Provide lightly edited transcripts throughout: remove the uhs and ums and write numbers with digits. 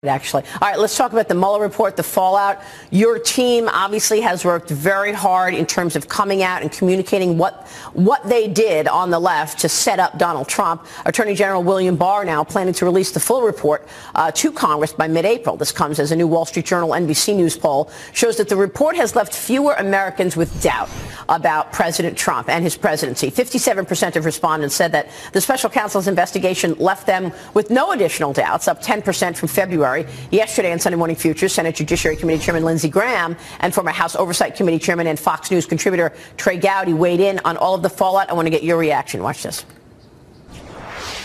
Actually. All right, let's talk about the Mueller report, the fallout. Your team obviously has worked very hard in terms of coming out and communicating what they did on the left to set up Donald Trump. Attorney General William Barr now planning to release the full report to Congress by mid-April. This comes as a new Wall Street Journal NBC News poll shows that the report has left fewer Americans with doubt about President Trump and his presidency. 57% of respondents said that the special counsel's investigation left them with no additional doubts, up 10% from February. Yesterday on Sunday Morning Futures, Senate Judiciary Committee Chairman Lindsey Graham and former House Oversight Committee Chairman and Fox News contributor Trey Gowdy weighed in on all of the fallout. I want to get your reaction. Watch this.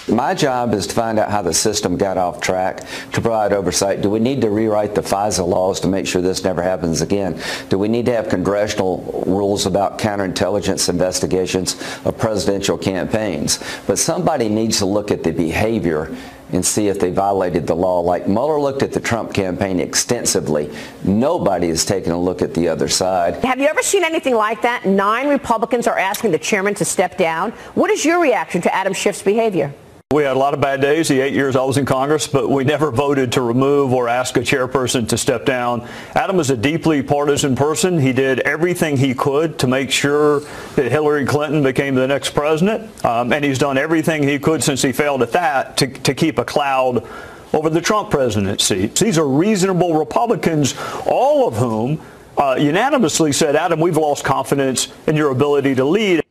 My job is to find out how the system got off track, to provide oversight. Do we need to rewrite the FISA laws to make sure this never happens again? Do we need to have congressional rules about counterintelligence investigations of presidential campaigns? But somebody needs to look at the behavior and see if they violated the law. Like Mueller looked at the Trump campaign extensively. Nobody has taken a look at the other side. Have you ever seen anything like that? 9 Republicans are asking the chairman to step down. What is your reaction to Adam Schiff's behavior? We had a lot of bad days the 8 years I was in Congress, but we never voted to remove or ask a chairperson to step down. Adam is a deeply partisan person. He did everything he could to make sure that Hillary Clinton became the next president, and he's done everything he could since he failed at that to keep a cloud over the Trump presidency. These are reasonable Republicans, all of whom unanimously said, Adam, we've lost confidence in your ability to lead.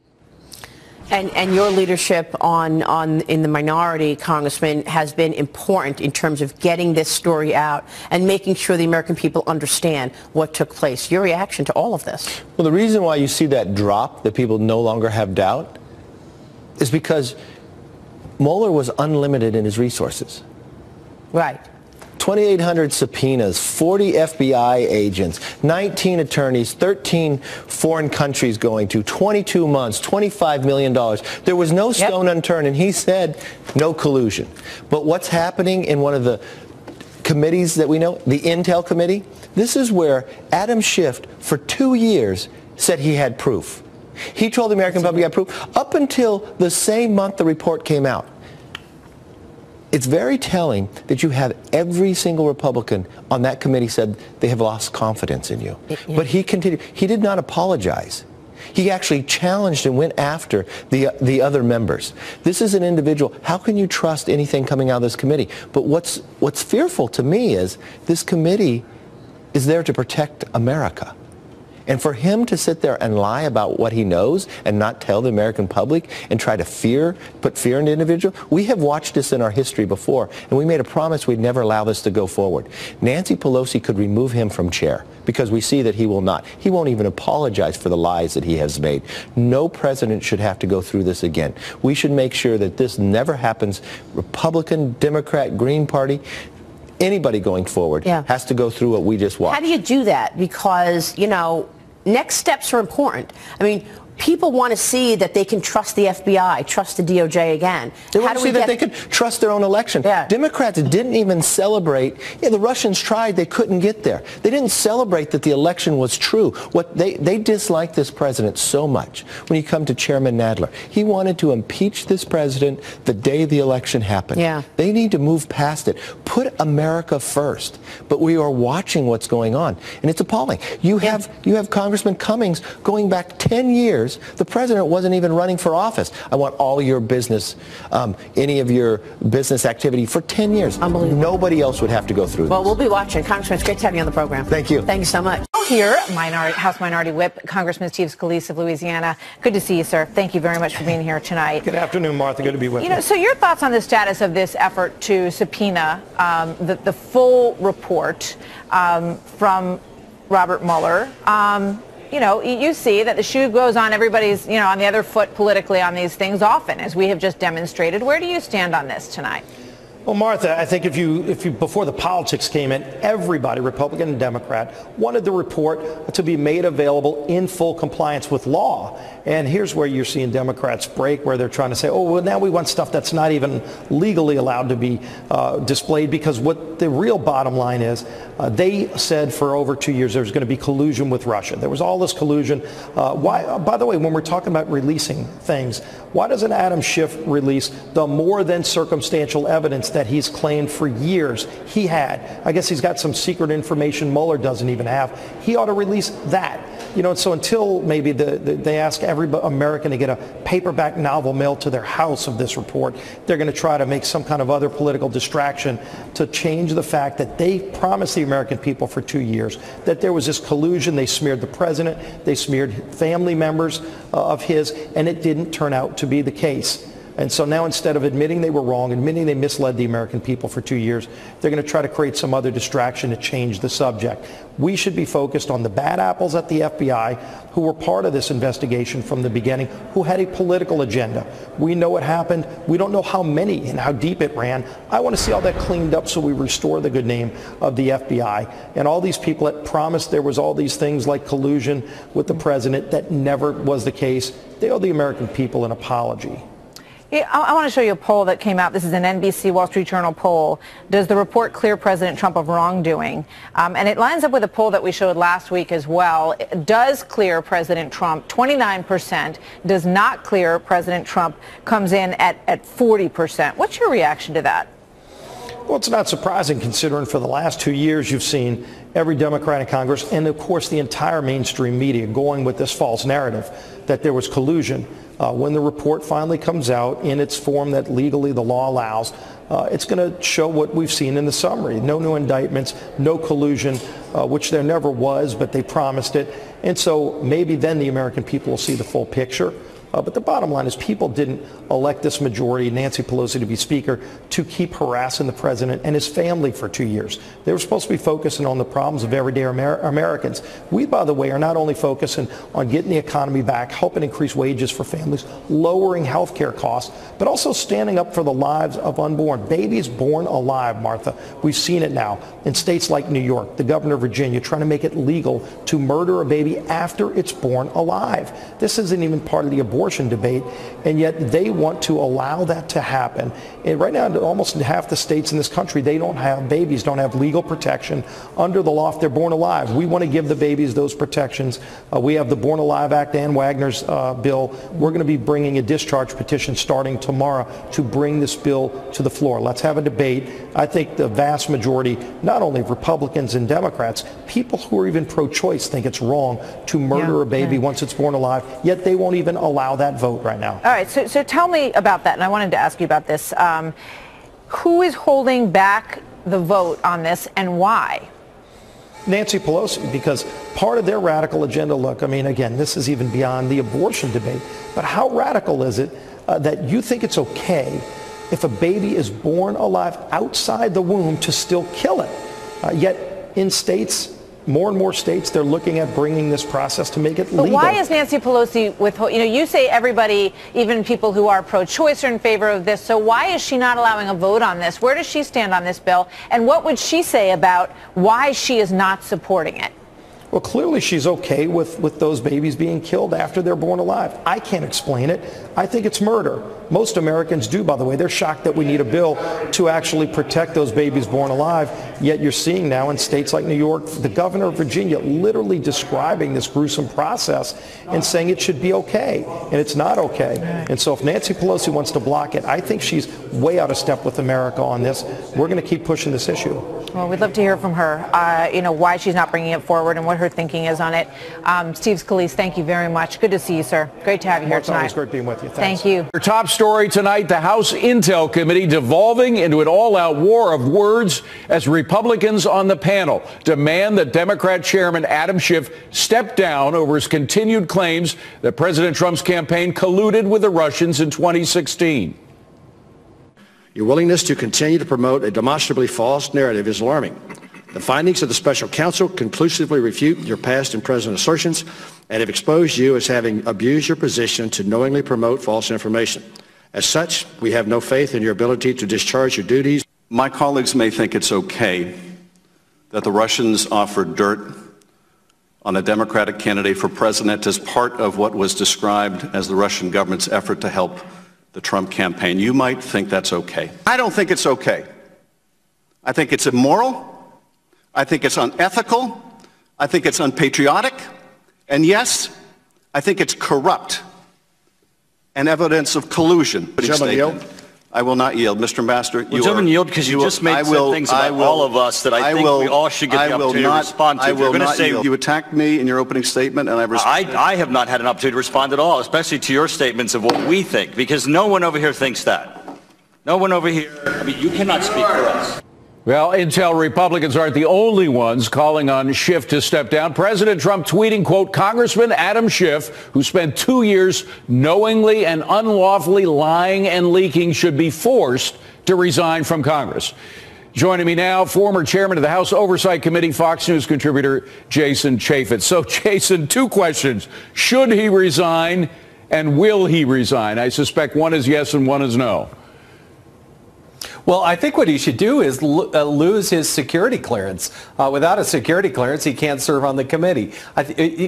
And your leadership in the minority, Congressman, has been important in terms of getting this story out and making sure the American people understand what took place. Your reaction to all of this? Well, the reason why you see that drop, that people no longer have doubt, is because Mueller was unlimited in his resources. Right. 2,800 subpoenas, 40 FBI agents, 19 attorneys, 13 foreign countries going to, 22 months, $25 million. There was no stone unturned, and he said no collusion. But what's happening in one of the committees that we know, the Intel Committee, this is where Adam Schiff, for 2 years, said he had proof. He told the American public he had proof up until the same month the report came out. It's very telling that you have every single Republican on that committee said they have lost confidence in you. Yeah. But he continued. He did not apologize. He actually challenged and went after the other members. This is an individual. How can you trust anything coming out of this committee? But what's fearful to me is this committee is there to protect America. And for him to sit there and lie about what he knows and not tell the American public and try to put fear in the individual, we have watched this in our history before, and we made a promise we'd never allow this to go forward. Nancy Pelosi could remove him from chair because we see that he will not. He won't even apologize for the lies that he has made. No president should have to go through this again. We should make sure that this never happens. Republican, Democrat, Green Party, anybody going forward has to go through what we just watched. How do you do that? Because, you know, next steps are important. I mean, people want to see that they can trust the FBI, trust the DOJ again. They want to see that they can trust their own election. Yeah. Democrats didn't even celebrate. Yeah, the Russians tried. They couldn't get there. They didn't celebrate that the election was true. What they disliked this president so much. When you come to Chairman Nadler, he wanted to impeach this president the day the election happened. Yeah. They need to move past it. Put America first. But we are watching what's going on, and it's appalling. You have Congressman Cummings going back 10 years. The president wasn't even running for office. I want all your business, any of your business activity for 10 years. Unbelievable. Nobody else would have to go through Well, this. we'll be watching. Congressman, it's great to have you on the program. Thank you. Thank you so much. Here, House Minority Whip, Congressman Steve Scalise of Louisiana. Good to see you, sir. Thank you very much for being here tonight. Good afternoon, Martha. Good to be with you. So your thoughts on the status of this effort to subpoena the full report from Robert Mueller? You see that the shoe goes on everybody's, on the other foot politically on these things often, as we have just demonstrated. Where do you stand on this tonight? Well, Martha, I think if you before the politics came in, everybody, Republican and Democrat, wanted the report to be made available in full compliance with law. And here's where you're seeing Democrats break, where they're trying to say, oh, well, now we want stuff that's not even legally allowed to be displayed, because what the real bottom line is, they said for over 2 years there's going to be collusion with Russia. There was all this collusion. Why? By the way, when we're talking about releasing things, why doesn't Adam Schiff release the more than circumstantial evidence that he's claimed for years he had. I guess he's got some secret information Mueller doesn't even have. He ought to release that. You know, so until maybe they ask every American to get a paperback novel mailed to their house of this report, they're going to try to make some kind of other political distraction to change the fact that they promised the American people for 2 years that there was this collusion. They smeared the president, they smeared family members of his, and it didn't turn out to be the case. And so now, instead of admitting they were wrong, admitting they misled the American people for 2 years, they're going to try to create some other distraction to change the subject. We should be focused on the bad apples at the FBI who were part of this investigation from the beginning, who had a political agenda. We know what happened. We don't know how many and how deep it ran. I want to see all that cleaned up so we restore the good name of the FBI. And all these people that promised there was all these things like collusion with the president that never was the case, they owe the American people an apology. I want to show you a poll that came out. This is an NBC Wall Street Journal poll. Does the report clear President Trump of wrongdoing? And it lines up with a poll that we showed last week as well. It does clear President Trump, 29%. Does not clear President Trump, comes in at 40%. What's your reaction to that? Well, it's not surprising considering for the last 2 years you've seen every Democrat in Congress and, of course, the entire mainstream media going with this false narrative that there was collusion. When the report finally comes out in its form that legally the law allows, it's going to show what we've seen in the summary. No new indictments, no collusion, which there never was, but they promised it. And so maybe then the American people will see the full picture. But the bottom line is people didn't elect this majority, Nancy Pelosi, to be Speaker, to keep harassing the president and his family for 2 years. They were supposed to be focusing on the problems of everyday Americans. We, by the way, are not only focusing on getting the economy back, helping increase wages for families, lowering health care costs, but also standing up for the lives of unborn babies born alive, Martha. We've seen it now in states like New York, the governor of Virginia, trying to make it legal to murder a baby after it's born alive. This isn't even part of the abortion debate, and yet they want to allow that to happen. And right now, almost half the states in this country, babies don't have legal protection under the law if they're born alive. We want to give the babies those protections. We have the Born Alive Act, Ann Wagner's bill. We're going to be bringing a discharge petition starting tomorrow to bring this bill to the floor. Let's have a debate. I think the vast majority, not only of Republicans and Democrats, people who are even pro-choice think it's wrong to murder a baby once it's born alive, yet they won't even allow that vote right now. All right, so tell me about that, and I wanted to ask you about this. Who is holding back the vote on this, and why? Nancy Pelosi, because part of their radical agenda, look, I mean, again, this is even beyond the abortion debate, but how radical is it that you think it's okay if a baby is born alive outside the womb to still kill it? Yet in states, more and more states, they're looking at bringing this process to make it legal. But why is Nancy Pelosi withholding? You know, you say everybody, even people who are pro-choice, are in favor of this. So why is she not allowing a vote on this? Where does she stand on this bill? And what would she say about why she is not supporting it? Well, clearly she's okay with those babies being killed after they're born alive. I can't explain it. I think it's murder. Most Americans do, by the way. They're shocked that we need a bill to actually protect those babies born alive. Yet you're seeing now in states like New York, the governor of Virginia literally describing this gruesome process and saying it should be okay. And it's not okay. And so if Nancy Pelosi wants to block it, I think she's way out of step with America on this. We're going to keep pushing this issue. Well, we'd love to hear from her, why she's not bringing it forward and what her thinking is on it. Steve Scalise, thank you very much. Good to see you, sir. Great to have you here tonight. It's great being with you. Thank Thanks. you. Our top story tonight, the House Intel Committee devolving into an all-out war of words as Republicans on the panel demand that Democrat Chairman Adam Schiff step down over his continued claims that President Trump's campaign colluded with the Russians in 2016. Your willingness to continue to promote a demonstrably false narrative is alarming. The findings of the special counsel conclusively refute your past and present assertions and have exposed you as having abused your position to knowingly promote false information. As such, we have no faith in your ability to discharge your duties. My colleagues may think it's okay that the Russians offered dirt on a Democratic candidate for president as part of what was described as the Russian government's effort to help the Trump campaign. You might think that's okay. I don't think it's okay. I think it's immoral. I think it's unethical. I think it's unpatriotic. And yes, I think it's corrupt and evidence of collusion. I will not yield. Mr. Ambassador, well, gentlemen, yield because you just made some things about all of us that I think we all should get the opportunity to respond to. I will not yield. You attacked me in your opening statement, and I have not had an opportunity to respond at all, especially to your statements of what we think, because no one over here thinks that. No one over here, I mean, you cannot speak for us. Well, Intel Republicans aren't the only ones calling on Schiff to step down. President Trump tweeting, quote, Congressman Adam Schiff, who spent 2 years knowingly and unlawfully lying and leaking, should be forced to resign from Congress. Joining me now, former chairman of the House Oversight Committee, Fox News contributor Jason Chaffetz. So, Jason, 2 questions. Should he resign, and will he resign? I suspect one is yes and one is no. Well, I think what he should do is lose his security clearance. Without a security clearance, he can't serve on the committee.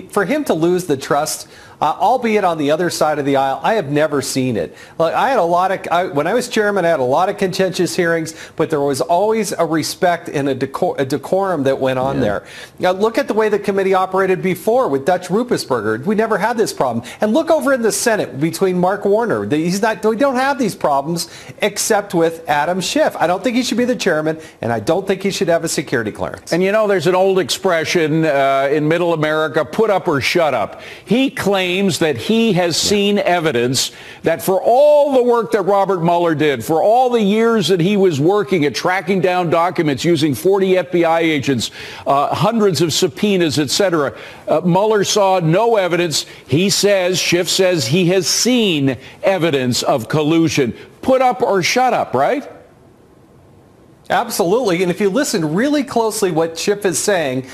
For him to lose the trust, albeit on the other side of the aisle, I have never seen it. Look, I had when I was chairman, I had a lot of contentious hearings, but there was always a respect and a decorum that went on there. Now, look at the way the committee operated before with Dutch Ruppersberger. We never had this problem. And look over in the Senate between Mark Warner. We don't have these problems except with Adam Schiff. I don't think he should be the chairman, and I don't think he should have a security clearance. And you know, there's an old expression in middle America, put up or shut up. He claims that he has seen evidence that for all the work that Robert Mueller did, for all the years that he was working at tracking down documents using 40 FBI agents, hundreds of subpoenas, etc., Mueller saw no evidence. He says, Schiff says, he has seen evidence of collusion. Put up or shut up, right? Absolutely. And if you listen really closely what Schiff is saying,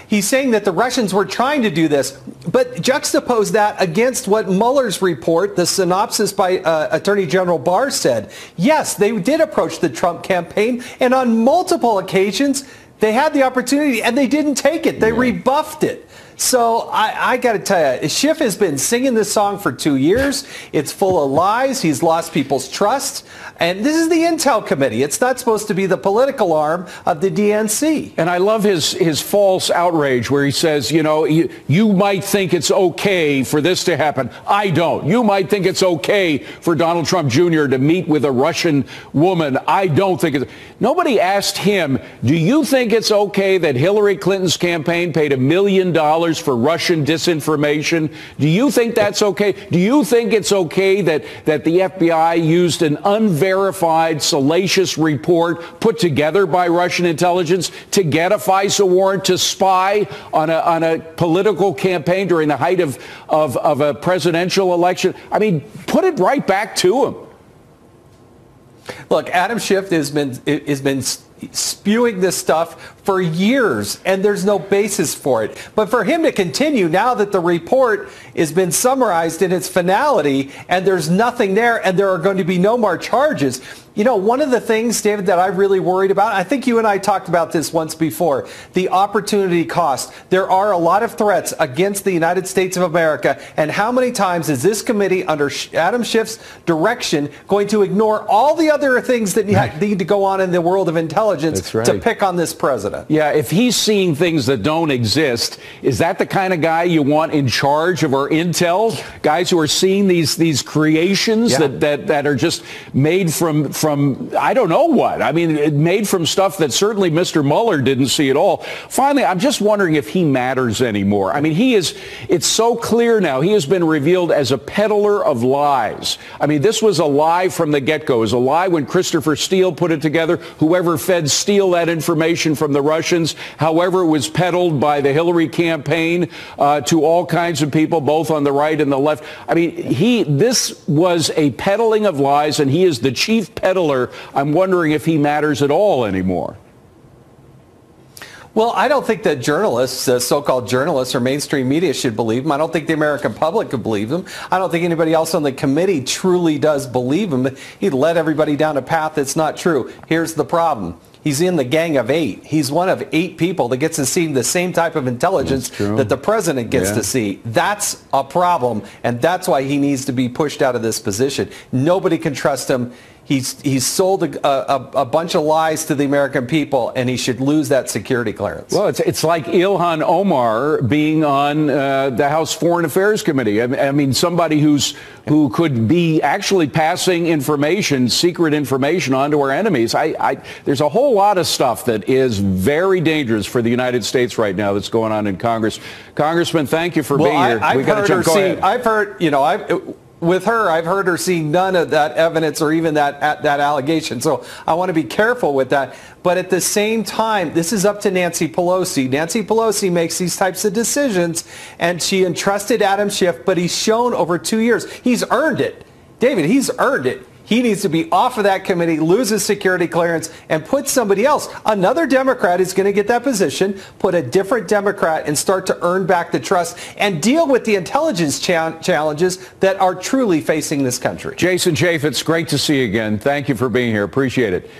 he's saying that the Russians were trying to do this, but juxtapose that against what Mueller's report, the synopsis by Attorney General Barr said. Yes, they did approach the Trump campaign, and on multiple occasions, they had the opportunity, and they didn't take it. They rebuffed it. So I got to tell you, Schiff has been singing this song for 2 years. It's full of lies. He's lost people's trust. And this is the Intel Committee. It's not supposed to be the political arm of the DNC. And I love his false outrage where he says, you know, you might think it's okay for this to happen. I don't. You might think it's okay for Donald Trump Jr. to meet with a Russian woman. I don't think it's... Nobody asked him, do you think it's okay that Hillary Clinton's campaign paid $1 million for Russian disinformation? Do you think that's okay? Do you think it's okay that the FBI used an unverified, salacious report put together by Russian intelligence to get a FISA warrant to spy on a political campaign during the height of a presidential election? I mean, put it right back to him. Look, Adam Schiff has been spewing this stuff for years, and there's no basis for it. But for him to continue now that the report has been summarized in its finality and there's nothing there and there are going to be no more charges, you know, one of the things, David, that I'm really worried about, I think you and I talked about this once before, the opportunity cost. There are a lot of threats against the United States of America, and how many times is this committee under Adam Schiff's direction going to ignore all the other things that need to go on in the world of intelligence to pick on this president? Yeah, if he's seeing things that don't exist, is that the kind of guy you want in charge of our intel? Guys who are seeing these creations that are just made from I don't know what. I mean, made from stuff that certainly Mr. Mueller didn't see at all. Finally, I'm just wondering if he matters anymore. I mean, it's so clear now. He has been revealed as a peddler of lies. I mean, this was a lie from the get-go. It was a lie when Christopher Steele put it together. Whoever fed Steele that information from the Russians, however it was peddled by the Hillary campaign to all kinds of people, both on the right and the left. I mean, this was a peddling of lies, and he is the chief peddler. I'm wondering if he matters at all anymore. Well, I don't think that journalists, so-called journalists or mainstream media should believe him. I don't think the American public could believe him. I don't think anybody else on the committee truly does believe him. He'd led everybody down a path that's not true. Here's the problem. He's in the gang of 8. He's one of 8 people that gets to see the same type of intelligence that the president gets to see. That's a problem, and that's why he needs to be pushed out of this position. Nobody can trust him. He's sold a bunch of lies to the American people, and he should lose that security clearance. Well, it's like Ilhan Omar being on the House Foreign Affairs Committee. I mean, somebody who could be actually passing information, secret information, on to our enemies. There's a whole lot of stuff that is very dangerous for the United States right now that's going on in Congress. Congressman, thank you for being here. I've heard her see none of that evidence or even that allegation. So I want to be careful with that. But at the same time, this is up to Nancy Pelosi. Nancy Pelosi makes these types of decisions, and she entrusted Adam Schiff, but he's shown over 2 years. He's earned it. David, he's earned it. He needs to be off of that committee, lose his security clearance, and put somebody else. Another Democrat is going to get that position, put a different Democrat, and start to earn back the trust and deal with the intelligence challenges that are truly facing this country. Jason Chaffetz, great to see you again. Thank you for being here. Appreciate it.